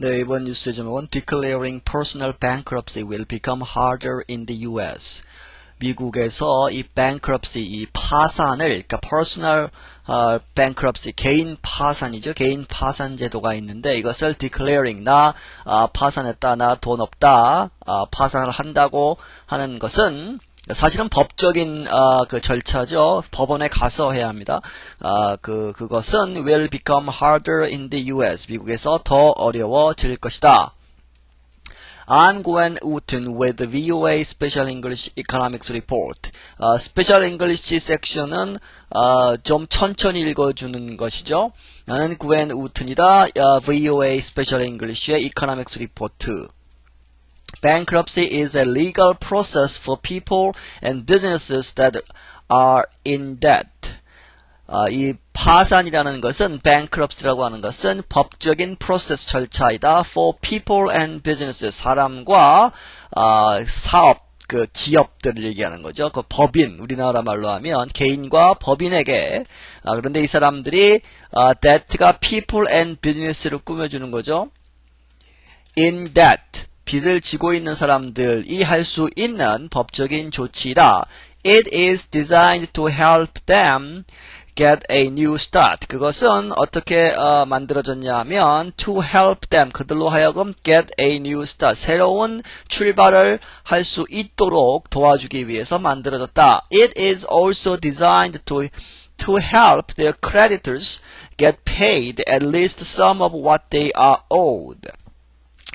네, 이번 뉴스의 제목은 Declaring personal bankruptcy will become harder in the US. 미국에서 이 bankruptcy, 이 파산을, 그러니까 personal bankruptcy, 개인 파산이죠. 개인 파산 제도가 있는데 이것을 declaring, 나 파산했다, 나 돈 없다, 파산을 한다고 하는 것은 사실은 법적인 그 절차죠. 법원에 가서 해야 합니다. 그것은 will become harder in the US. 미국에서 더 어려워질 것이다. I'm Gwen Wooten with the VOA Special English Economics Report. Special English 섹션은 좀 천천히 읽어주는 것이죠. 나는 Gwen Wooten이다. VOA Special English의 Economics Report. Bankruptcy is a legal process for people and businesses that are in debt. 이 파산이라는 것은 bankruptcy라고 하는 것은 법적인 프로세스 절차이다. For people and businesses, 사람과 사업, 그 기업들을 얘기하는 거죠. 그 법인, 우리나라 말로 하면 개인과 법인에게. 그런데 이 사람들이 debt가 people and business를 꾸며주는 거죠. In debt, 빚을 지고 있는 사람들이 할 수 있는 법적인 조치이다. It is designed to help them get a new start. 그것은 어떻게 만들어졌냐면 to help them, 그들로 하여금 get a new start, 새로운 출발을 할 수 있도록 도와주기 위해서 만들어졌다. It is also designed to help their creditors get paid at least some of what they are owed.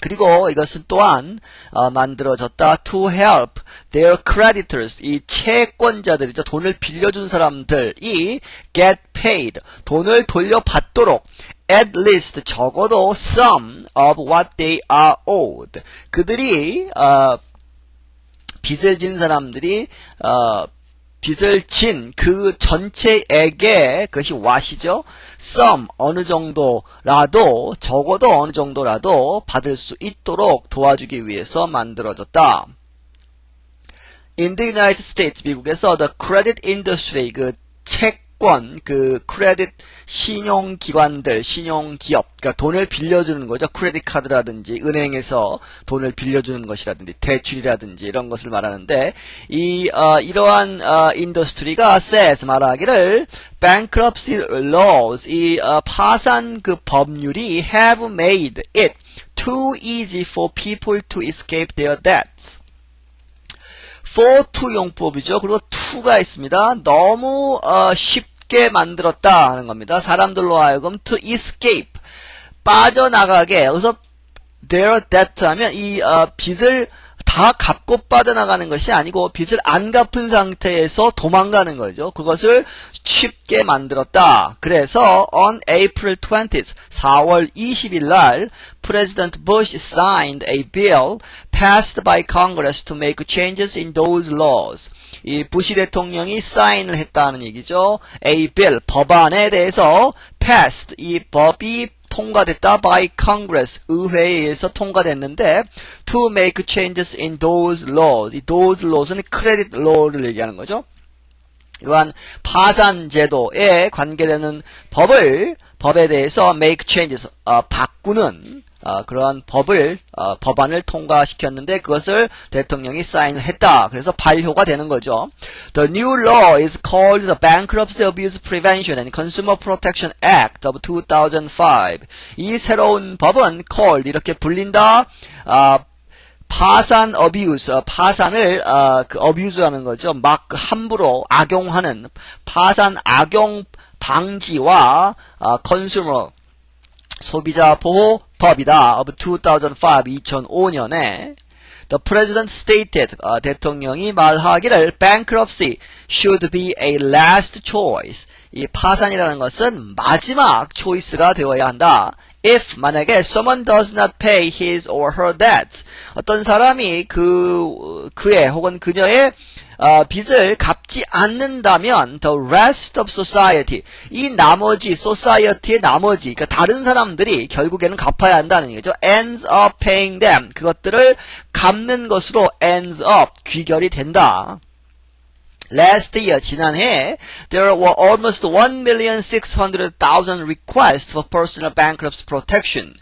그리고 이것은 또한 만들어졌다. To help their creditors, 이 채권자들이죠. 돈을 빌려준 사람들이 get paid, 돈을 돌려받도록 at least, 적어도 some of what they are owed. 그들이 빚을 진 사람들이 빚을 진 그 전체에게, 그것이 what이죠. some, 어느 정도라도, 적어도 어느 정도라도 받을 수 있도록 도와주기 위해서 만들어졌다. In the United States, 미국에서 the credit industry, 그 채권, 그 크레딧 신용기관들, 신용기업, 그러니까 돈을 빌려주는 거죠. 크레딧 카드라든지 은행에서 돈을 빌려주는 것이라든지 대출이라든지 이런 것을 말하는데 이러한 인더스트리가 says, 말하기를 bankruptcy laws, 이 파산 그 법률이 have made it too easy for people to escape their debts. for to 용법이죠. 그리고 to가 있습니다. 너무 쉽게 만들었다 하는 겁니다. 사람들로 하여금 to escape, 빠져나가게. 여기서 their debt 하면 이 빚을 다 갚고 빠져나가는 것이 아니고 빚을 안 갚은 상태에서 도망가는 거죠. 그것을 쉽게 만들었다. 그래서 on April 20th, 4월 20일 날 President Bush signed a bill passed by Congress to make changes in those laws. 이 부시 대통령이 사인을 했다는 얘기죠. A bill, 법안에 대해서 passed, 이 법이 통과됐다. by Congress, 의회에 의해서 통과됐는데 to make changes in those laws. 이 those laws는 credit law를 얘기하는 거죠. 이러한 파산 제도에 관계되는 법에 대해서 make changes, 바꾸는 그러한 법안을 통과시켰는데 그것을 대통령이 사인을 했다. 그래서 발효가 되는 거죠. The new law is called the Bankruptcy Abuse Prevention and Consumer Protection Act of 2005. 이 새로운 법은 called, 이렇게 불린다. 파산 abuse, 파산을 그 abuse하는 거죠. 막 함부로 악용하는 파산 악용 방지와 consumer, 소비자 보호 법이다. of 2005, 2005년에 The President stated, 대통령이 말하기를 bankruptcy should be a last choice. 이 파산이라는 것은 마지막 초이스가 되어야 한다. If, 만약에 someone does not pay his or her debts, 어떤 사람이 그의 혹은 그녀의 빚을 갚지 않는다면 the rest of society, 이 나머지 society의 나머지, 그러니까 다른 사람들이 결국에는 갚아야 한다는 얘기죠. ends up paying them, 그것들을 갚는 것으로 ends up, 귀결이 된다. Last year, 지난해, there were almost 1,600,000 requests for personal bankruptcy protection.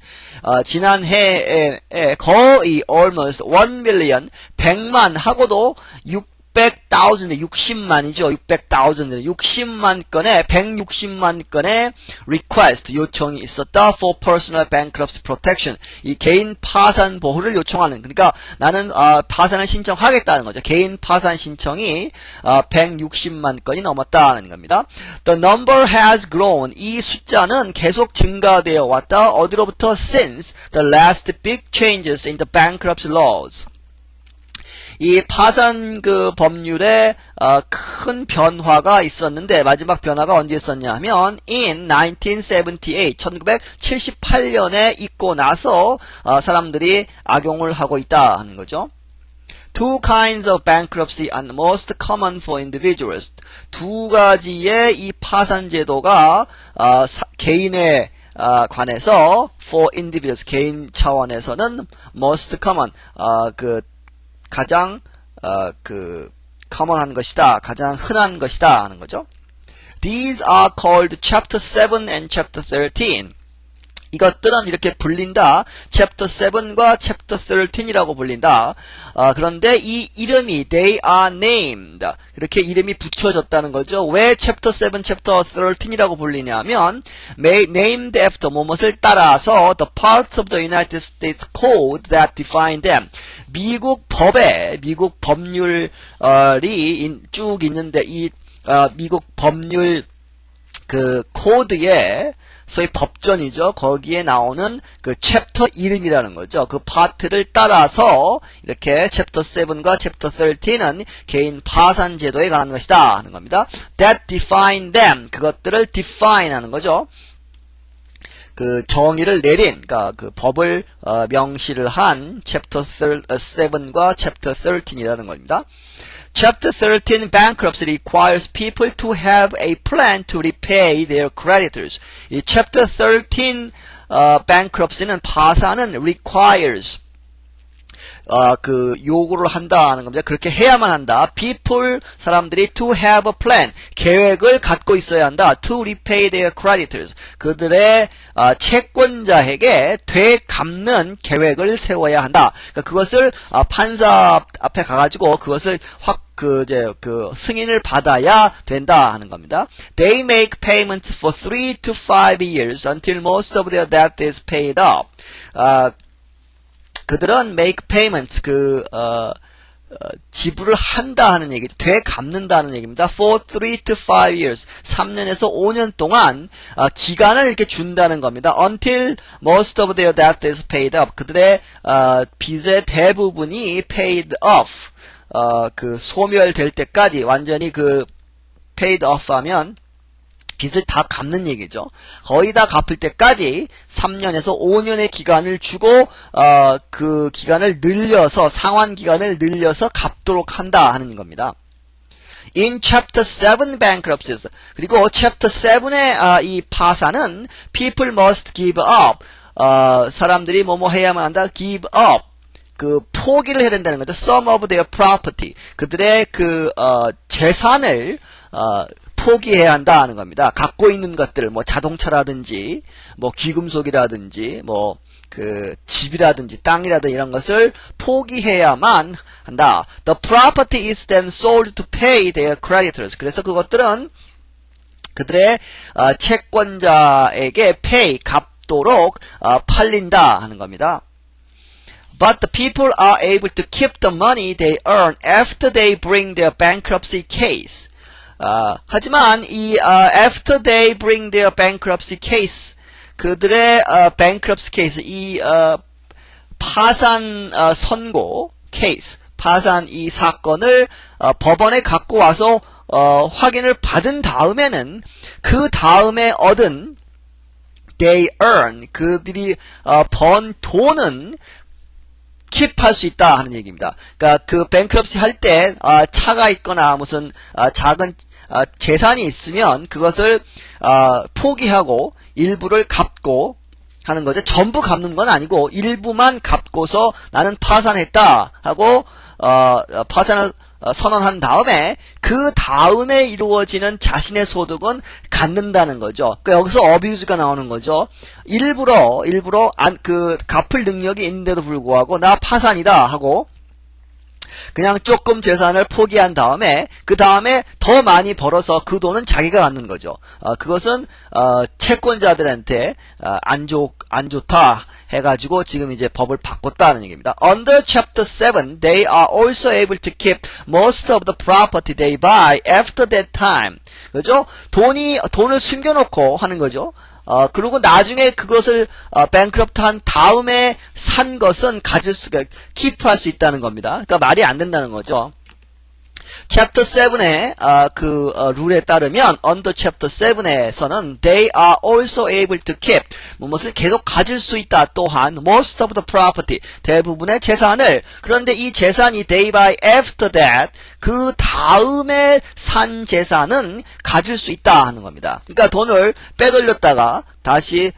지난해에 거의 almost 1,000,000, 100만 하고도 600,000, 60만이죠. 600,000, 60만 건의, 160만 건의 request, 요청이 있었다. for personal bankruptcy protection. 이 개인 파산 보호를 요청하는, 그러니까 나는 파산을 신청하겠다는 거죠. 개인 파산 신청이 160만 건이 넘었다는 겁니다. The number has grown. 이 숫자는 계속 증가되어 왔다. 어디로부터? Since the last big changes in the bankruptcy laws. 이 파산 법률에 큰 변화가 있었는데 마지막 변화가 언제 있었냐 하면 in 1978, 1978년에 있고 나서 사람들이 악용을 하고 있다 하는 거죠. Two kinds of bankruptcy are most common for individuals. 두 가지의 이 파산 제도가 개인에 관해서 for individuals, 개인 차원에서는 most common, 가장 common한 것이다, 가장 흔한 것이다 하는 거죠. These are called Chapter 7 and Chapter 13. 이것들은 이렇게 불린다. Chapter 7과 Chapter 13이라고 불린다. 그런데 이 이름이 they are named. 이렇게 이름이 붙여졌다는 거죠. 왜 Chapter 7, Chapter 13이라고 불리냐면 named after 무엇을 따라서 the parts of the United States Code that define them. 미국 법에 미국 법률이 쭉 있는데 이 미국 법률 코드에 소위 법전이죠. 거기에 나오는 그 챕터 이름이라는 거죠. 그 파트를 따라서 이렇게 챕터 7과 챕터 13은 개인 파산 제도에 관한 것이다 하는 겁니다. That define them. 그것들을 define 하는 거죠. 그 정의를 내린, 그러니까 그 법을 명시를 한 챕터 7과 챕터 13이라는 겁니다. Chapter 13 bankruptcy requires people to have a plan to repay their creditors. 이 Chapter 13 bankruptcy는 파산은 requires 요구를 한다는 겁니다. 그렇게 해야만 한다. People, 사람들이 to have a plan, 계획을 갖고 있어야 한다. To repay their creditors. 그들의 채권자에게 되갚는 계획을 세워야 한다. 그러니까 그것을 판사 앞에 가가지고 그것을 승인을 받아야 된다 하는 겁니다. They make payments for 3 to 5 years until most of their debt is paid up. 그들은 make payments, 지불을 한다 하는 얘기죠. 되갚는다는 얘기입니다. For 3 to 5 years. 3년에서 5년 동안, 기간을 이렇게 준다는 겁니다. Until most of their debt is paid up. 그들의, 빚의 대부분이 paid off. 소멸될 때까지, 완전히 paid off 하면, 빚을 다 갚는 얘기죠. 거의 다 갚을 때까지 3년에서 5년의 기간을 주고 그 기간을 늘려서 상환 기간을 늘려서 갚도록 한다 하는 겁니다. In Chapter 7 bankruptcies 그리고 Chapter 7의 이 파산은 people must give up 사람들이 뭐뭐 해야만 한다. give up 포기를 해야 된다는 거죠. some of their property 그들의 재산을 포기해야 한다 하는 겁니다. 갖고 있는 것들, 자동차라든지, 귀금속이라든지, 집이라든지, 땅이라든지 이런 것을 포기해야만 한다. The property is then sold to pay their creditors. 그래서 그것들은 그들의 채권자에게 갚도록 팔린다 하는 겁니다. But the people are able to keep the money they earn after they bring their bankruptcy case. 하지만 after they bring their bankruptcy case, 그들의 bankruptcy case, 파산 선고 case, 파산 이 사건을 법원에 갖고 와서 확인을 받은 다음에는 그 다음에 얻은 they earn, 그들이 번 돈은 킵할 수 있다 하는 얘기입니다. 그러니까 bankruptcy 할 때 차가 있거나 무슨 작은 재산이 있으면 그것을 포기하고 일부를 갚고 하는 거죠. 전부 갚는 건 아니고 일부만 갚고서 나는 파산했다 하고 파산을 선언한 다음에 그 다음에 이루어지는 자신의 소득은 갖는다는 거죠. 그러니까 여기서 abuse가 나오는 거죠. 일부러 갚을 능력이 있는데도 불구하고 나 파산이다 하고 그냥 조금 재산을 포기한 다음에 그 다음에 더 많이 벌어서 그 돈은 자기가 갖는 거죠. 그것은 채권자들한테 안 좋다 해가지고 지금 이제 법을 바꿨다는 얘기입니다. Under Chapter 7, they are also able to keep most of the property they buy after that time. 그죠? 돈을 숨겨놓고 하는 거죠. 그리고 나중에 그것을 뱅크럽트한 다음에 산 것은 가질 수가 키프할 수 있다는 겁니다. 그러니까 말이 안 된다는 거죠. Chapter 7의 룰에 따르면 under Chapter 7에서는 they are also able to keep 무엇을 계속 가질 수 있다. 또한 most of the property 대부분의 재산을 그런데 이 재산이 they buy after that 그 다음에 산 재산은 가질 수 있다 하는 겁니다. 그러니까 돈을 빼돌렸다가 다시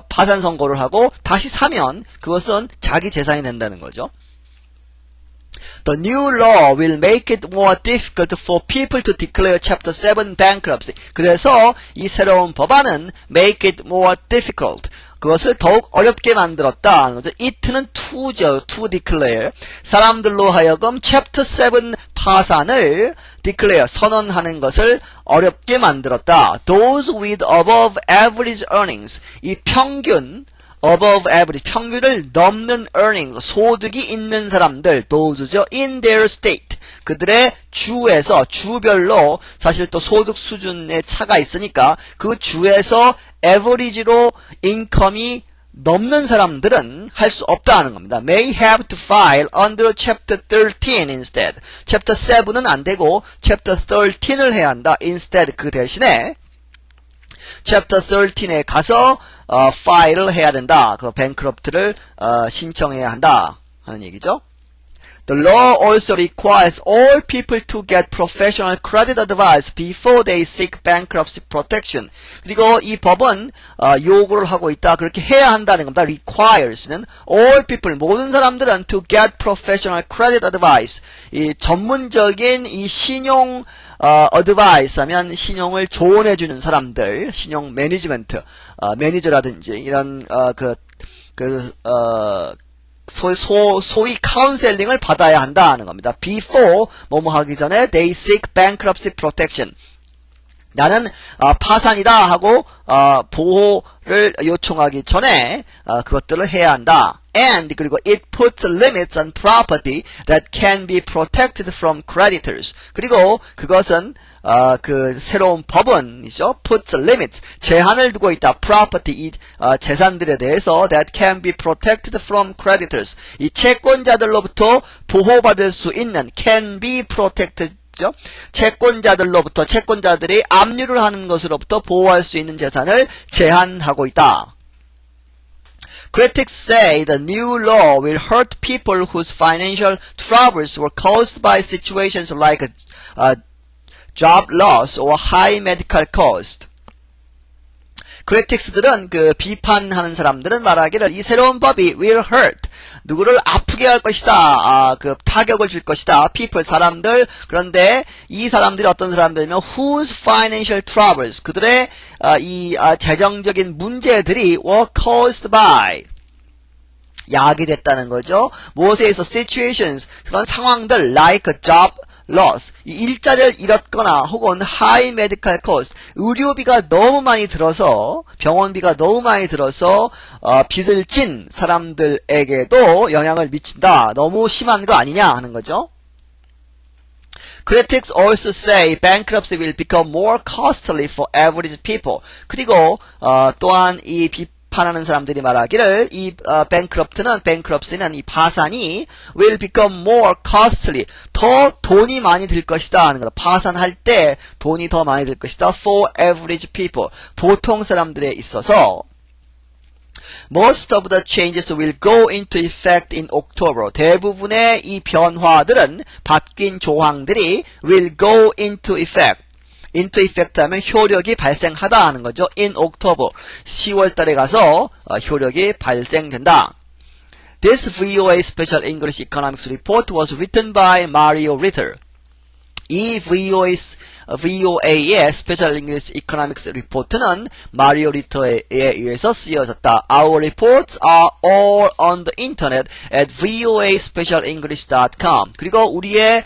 파산 선고를 하고 다시 사면 그것은 자기 재산이 된다는 거죠. The new law will make it more difficult for people to declare Chapter 7 bankruptcy. 그래서 이 새로운 법안은 make it more difficult. 그것을 더욱 어렵게 만들었다 하는 거죠. it는 to죠. to declare. 사람들로 하여금 Chapter 7 파산을 declare, 선언하는 것을 어렵게 만들었다. Those with above average earnings. 이 평균 above average, 평균을 넘는 earnings, 소득이 있는 사람들, those죠. in their state, 그들의 주에서, 주별로 사실 또 소득 수준의 차가 있으니까 그 주에서 average로 인컴이 넘는 사람들은 할 수 없다는 겁니다. May have to file under Chapter 13 instead. Chapter 7은 안 되고 Chapter 13을 해야 한다. instead, 그 대신에 Chapter 13에 가서 파일을 해야 된다. 그 뱅크럽트를 신청해야 한다 하는 얘기죠. The law also requires all people to get professional credit advice before they seek bankruptcy protection. 그리고 이 법은 요구를 하고 있다. 그렇게 해야 한다는 겁니다. requires는 all people, 모든 사람들은 to get professional credit advice. 이 전문적인 이 신용 advice 하면 신용을 조언해주는 사람들, 신용 매니지먼트, 매니저라든지 이런 소위 카운셀링을 받아야 한다는 겁니다. Before 뭐뭐 하기 전에 they seek bankruptcy protection. 나는 파산이다 하고 보호를 요청하기 전에 그것들을 해야 한다. And 그리고 it puts limits on property that can be protected from creditors. 그리고 그것은 그 새로운 법은이죠. puts limits, 제한을 두고 있다. property, 이 재산들에 대해서 that can be protected from creditors. 이 채권자들로부터 보호받을 수 있는 can be protected. 채권자들로부터 채권자들이 압류를 하는 것으로부터 보호할 수 있는 재산을 제한하고 있다. Critics say the new law will hurt people whose financial troubles were caused by situations like job loss or high medical cost. critics들은 비판하는 사람들은 말하기를 이 새로운 법이 will hurt, 누구를 아프게 할 것이다. 타격을 줄 것이다. people, 사람들. 그런데 이 사람들이 어떤 사람들이면 whose financial troubles, 그들의 재정적인 문제들이 were caused by, 야기됐다는 거죠. 무엇에 의해서 situations, 그런 상황들 like job loss, 이 일자리를 잃었거나 혹은 high medical cost, 의료비가 너무 많이 들어서, 병원비가 너무 많이 들어서 빚을 진 사람들에게도 영향을 미친다. 너무 심한 거 아니냐 하는 거죠. Critics also say bankruptcy will become more costly for average people. 그리고 또한 이 비판하는 사람들이 말하기를 이 bankruptcy는 이 파산이 will become more costly, 더 돈이 많이 들 것이다 하는 거다. 파산할 때 돈이 더 많이 들 것이다. for average people, 보통 사람들에 있어서. Most of the changes will go into effect in October. 대부분의 이 변화들은, 바뀐 조항들이 will go into effect. into effect 하면 효력이 발생하다 하는 거죠. in October, 10월 달에 가서 효력이 발생된다. This VOA Special English Economics Report was written by Mario Ritter. 이 VOA의 스페셜 잉글리시 이코노믹스 리포트는 마리오 리터에 의해서 쓰여졌다. Our reports are all on the internet at voaspecialenglish.com. 그리고 우리의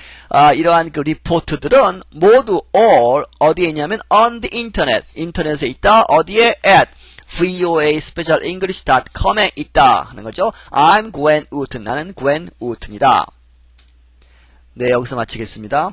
이러한 그 리포트들은 모두 all 어디에 있냐면 on the internet. 인터넷에 있다. 어디에? at voaspecialenglish.com에 있다 하는 거죠. I'm Gwen Wooten. 나는 Gwen Wooten이다. 네, 여기서 마치겠습니다.